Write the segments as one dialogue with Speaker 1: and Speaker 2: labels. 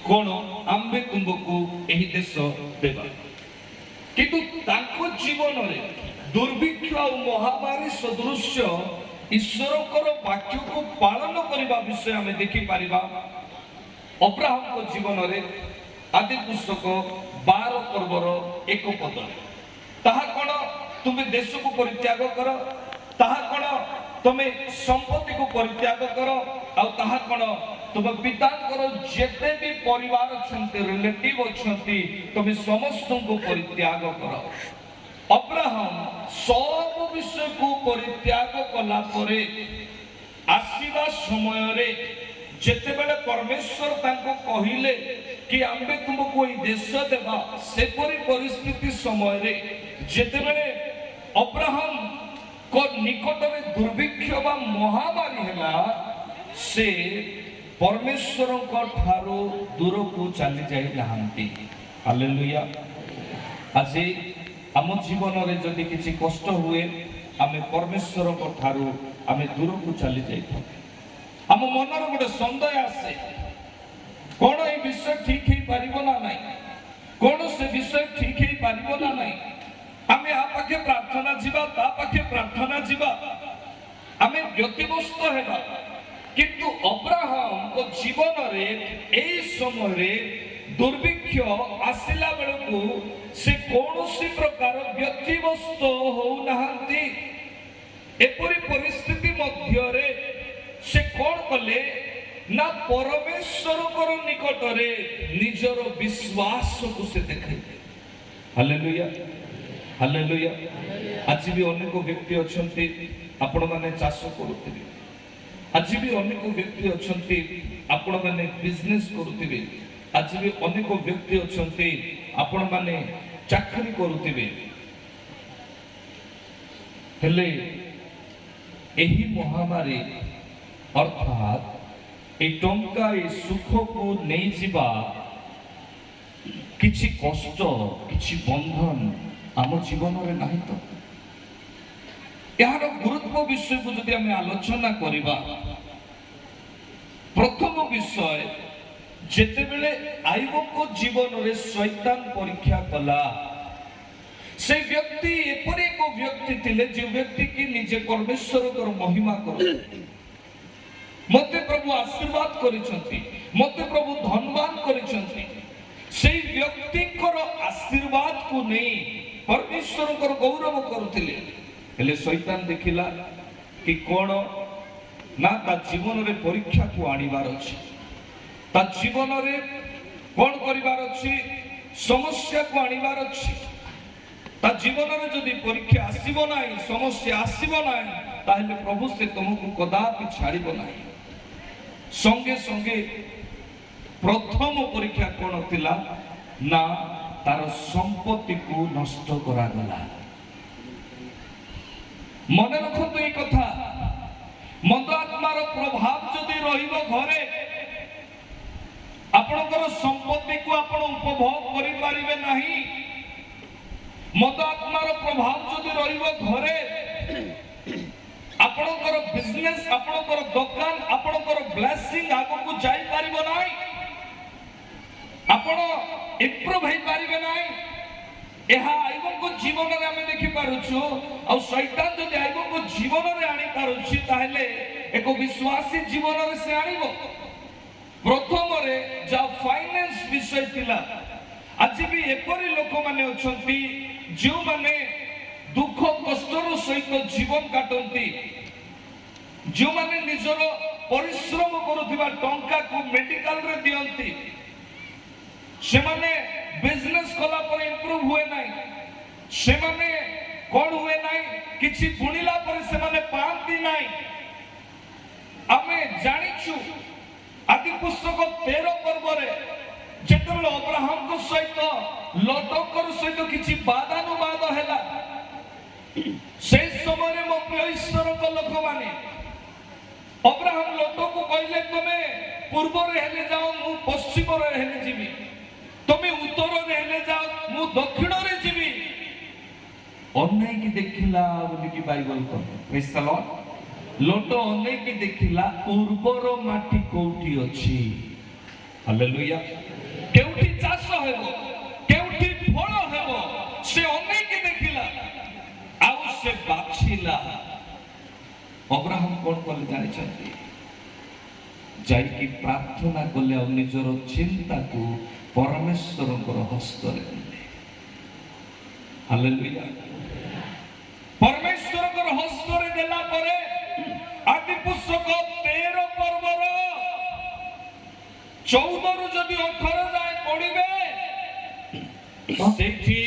Speaker 1: कौन आम्बे तुमको यही देश देवा किंतु तांको जीवन रे दुर्भिक्ष और महामारी सदृश ईश्वर वाक्य को पालन करने विषय आम देखिपर अब्राहम को जीवन रे आदि पुस्तक 12 पर्वर 1 पद ताहा कौन तुम्हें देश को परित्याग कर ताहा कौन तुम्हें संपत्ति को परित्याग कर आउ ताहा कौन तुम पिता जेते भी परिवार अच्छे रिलेटिव अच्छा तुम्हें समस्त को परित्याग कर अब्राहम सब विषय को परित्याग कला परे आसीबा समय रे जेतेबेले परमेश्वर तांको कहिले कि आम्बे तुमको ई देश देबा सेपरी परिस्थिति समय रे जेतेबेले अब्राहम को निकट में दुर्भिक्ष बा महामारी हैला से परमेश्वर को ठारो दूर को चली जाई नहांती हालेलुया। आज आम जीवन रे जदि किछि कष्ट हुए आमे परमेश्वर को ठारो आमे दूर को चली जाई आम मन गोटे सन्देह आसे कौन ये विषय ठीक ही पारिबो ना नहीं कौन से विषय ठीक ही पारिबो ना नहीं आमे आ पाखे प्रार्थना जीवा ता पाखे प्रार्थना जीवा आमे व्यतिव्यस्त हेबा किंतु अब्राहम को जीवन रे एई समय रे दुर्भिक्ष आसिला बेलू से कौन प्रकार व्यतिव्यस्त हो नहांती एपरी परिस्थिति मध्य रे से कौन कले ना परमेश्वर को निकट रे निजर विश्वास को से देखे हालेलुया हालेलुया। आज भी अनेक व्यक्ति अछंती आपण माने चाष करूथिबे आज भी अनेक व्यक्ति अछंती आपण माने बिजनेस करूथिबे आज भी अनेक व्यक्ति अछंती आपण माने चाकरी करूथिबे हेले एही महामारी अर्थात ए टंका ए सुख को नहीं जीवा किछि कष्ट किछि बंधन आम जीवन रे नहीं तो यार गुरुत्व विषय को जदि आम आलोचना करिबा प्रथम विषय जेतेबेले आयुब को जीवन रे शैतान परीक्षा कला से व्यक्ति एपरि एक व्यक्ति थिले जे व्यक्ति की निजे परमेश्वर को महिमा करो मते प्रभु आशीर्वाद करिसंती मते प्रभु धनवान करिसंती सेई व्यक्ति को आशीर्वाद को नहीं परमेश्वर को गौरव करुथिले हेले शैतान देखिला कि कौन ना ता जीवन रे परीक्षा को आनिबार अछि ता जीवन रे कौन करिबार अछि समस्या को आनिबार अछि ता जीवन रे जदि परीक्षा आसीबो नाही समस्या आसीबो नाही ताहेले प्रभु से तुमको कदापि छाड़िबो नाही संगे संगे प्रथम परीक्षा कौन थिला ना तार संपत्ति को नष्ट करा गला मन रखतु ये कथा मंद आत्मार प्रभाव जदि रहिबो घरे आपनकर संपत्ति को आपण उपभोग करि पारिबे नाही मंद आत्मार प्रभाव जदि रहिबो घरे आपनकर बिजनेस आपनकर दुकान आपनकर ब्लेसिंग आगो को जाई पारिबो नाही आपण इम्प्रूव होई पारिबे नाही एहा आइबो को जीवन रे हमें देखि पारुछु और शैतान जदि आइबो को जीवन रे आनी पारुछि ताहेले एको विश्वासी जीवन रे से आनिबो प्रथम रे जा फाइनेंस विषय थिला आज भी एपरि लोक माने अछंती जो माने दुख कष्टर सहित जीवन काटंती जो माने निजर परिश्रम करुथिबा टंका को मेडिकल रे दियंती से माने बिजनेस कला पर इंप्रूव हुए नाही से माने कोन हुए नाही किछि बुनिला पर से माने पांती नाही आमे जानिछु आदि पुस्तक 13 पर्व रे जेतबेले अब्राहम को सहित लटकर सहित किछि बादानुबाद हैला से समय रे मो प्रिय ईश्वर को लोक माने अब्राहम लोटो को कहले तमे पूर्व रे हेले जाओ मु पश्चिम रे हेले जीवी तमे उत्तर रे हेले जाओ मु दक्षिण रे जीवी अन्य की देखिला बोली की बाइबल को प्रेज द लॉर्ड लोटो अन्य की देखिला पूर्वर माटी कोठी अछि ହାଲେଲୁୟା। କେଉଁଠି ଚାଷ ହେବ, କେଉଁଠି ଫଳ ହେବ, ସେ ଅନେଇକି ଦେଖିଲା ଆଉ ସେ ବାଛିଲା। ଅବ୍ରାହମ କଣ କଲେ ଜାଣିଛନ୍ତି? ଯାଇକି ପ୍ରାର୍ଥନା କଲେ ଆଉ ନିଜର ଚିନ୍ତାକୁ ପରମେଶ୍ୱରଙ୍କର ହସ୍ତରେ ଦେଲେ। ହାଲେଲୁୟା। ପରମେଶ୍ୱରଙ୍କର ହସ୍ତରେ ଦେଲା ପରେ ଆଦି ପୁସ୍ତକ 13 ପର୍ବର 14ରୁ ଯଦି 18 ଯାଏ ପଢିବେ, ସେଇଠି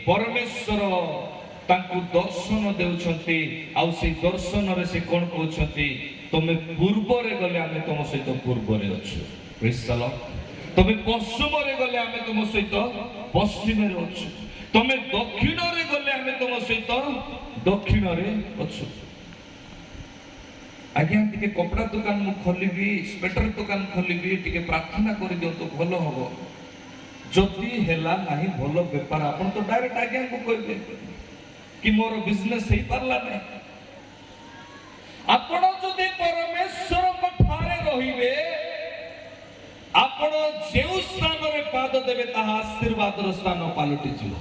Speaker 1: ପରମେଶ୍ୱର ତାଙ୍କୁ ଦର୍ଶନ ଦେଉଛନ୍ତି। ଆଉ ସେଇ ଦର୍ଶନରେ ସେ କଣ କହୁଛନ୍ତି? ତମେ ପୂର୍ବରେ ଗଲେ ଆମେ ତମ ସହିତ ପୂର୍ବରେ ଅଛୁ। ପ୍ରେଜ୍ ଦ ଲର୍ଡ। ତମେ ପଶ୍ଚିମରେ ଗଲେ ଆମେ ତମ ସହିତ ପଶ୍ଚିମରେ ଅଛୁ। ତମେ ଦକ୍ଷିଣରେ ଗଲେ ଆମେ ତମ ସହିତ ଦକ୍ଷିଣରେ ଅଛୁ। ଆଜ୍ଞା ଟିକେ କପଡ଼ା ଦୋକାନ ମୁଁ ଖୋଲିବି, ସ୍ୱେଟର ଦୋକାନ ଖୋଲିବି, ଟିକେ ପ୍ରାର୍ଥନା କରିଦିଅନ୍ତୁ ଭଲ ହବ। ଯଦି ହେଲା ନାହିଁ ଭଲ ବେପାର, ଆପଣ ତ ଡାଇରେକ୍ଟ ଆଜ୍ଞାଙ୍କୁ କହିବେ କି ମୋର ବିଜନେସ୍ ହେଇପାରିଲା ନାହିଁ। ଆପଣ ଯଦି ପରମେଶ୍ୱରଙ୍କ ଠାରେ ରହିବେ, ଆପଣ ଯେଉଁ ସ୍ଥାନରେ ପାଦ ଦେବେ ତାହା ଆଶୀର୍ବାଦର ସ୍ଥାନ ପାଲଟିଯିବ।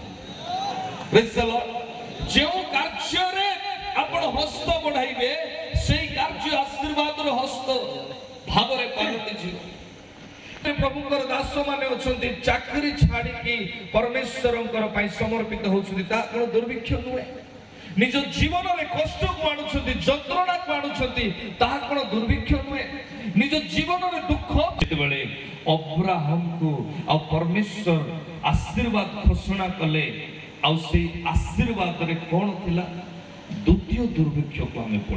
Speaker 1: ପ୍ରେଜ୍ ଦ ଲର୍ଡ। ଯେଉଁ କାର୍ଯ୍ୟରେ ଆପଣ ହସ୍ତ ବଢାଇବେ, ସେଇ କାର୍ଯ୍ୟ ଆଶୀର୍ବାଦର ହସ୍ତ ଭାବରେ ପାଲଟିଯିବ। ପ୍ରଭୁଙ୍କର ଦାସ ମାନେ ଅଛନ୍ତି, ଚାକିରି ଛାଡ଼ିକି ପରମେଶ୍ୱରଙ୍କର ପାଇଁ ସମର୍ପିତ ହଉଛନ୍ତି। ତାହା କ'ଣ ଦୁର୍ଭିକ୍ଷ ନୁହେଁ? ନିଜ ଜୀବନରେ କଷ୍ଟକୁ ଆଣୁଛନ୍ତି, ଯନ୍ତ୍ରଣାକୁ ଆଣୁଛନ୍ତି, ତାହା କ'ଣ ଦୁର୍ଭିକ୍ଷ ନୁହେଁ? ନିଜ ଜୀବନରେ ଦୁଃଖ। ଯେତେବେଳେ ଅବ୍ରାହମକୁ ଆଉ ପରମେଶ୍ୱର ଆଶୀର୍ବାଦ ଘୋଷଣା କଲେ, ଆଉ ସେଇ ଆଶୀର୍ବାଦରେ କ'ଣ ଥିଲା? ଦ୍ୱିତୀୟ ଦୁର୍ଭିକ୍ଷକୁ ଆମେ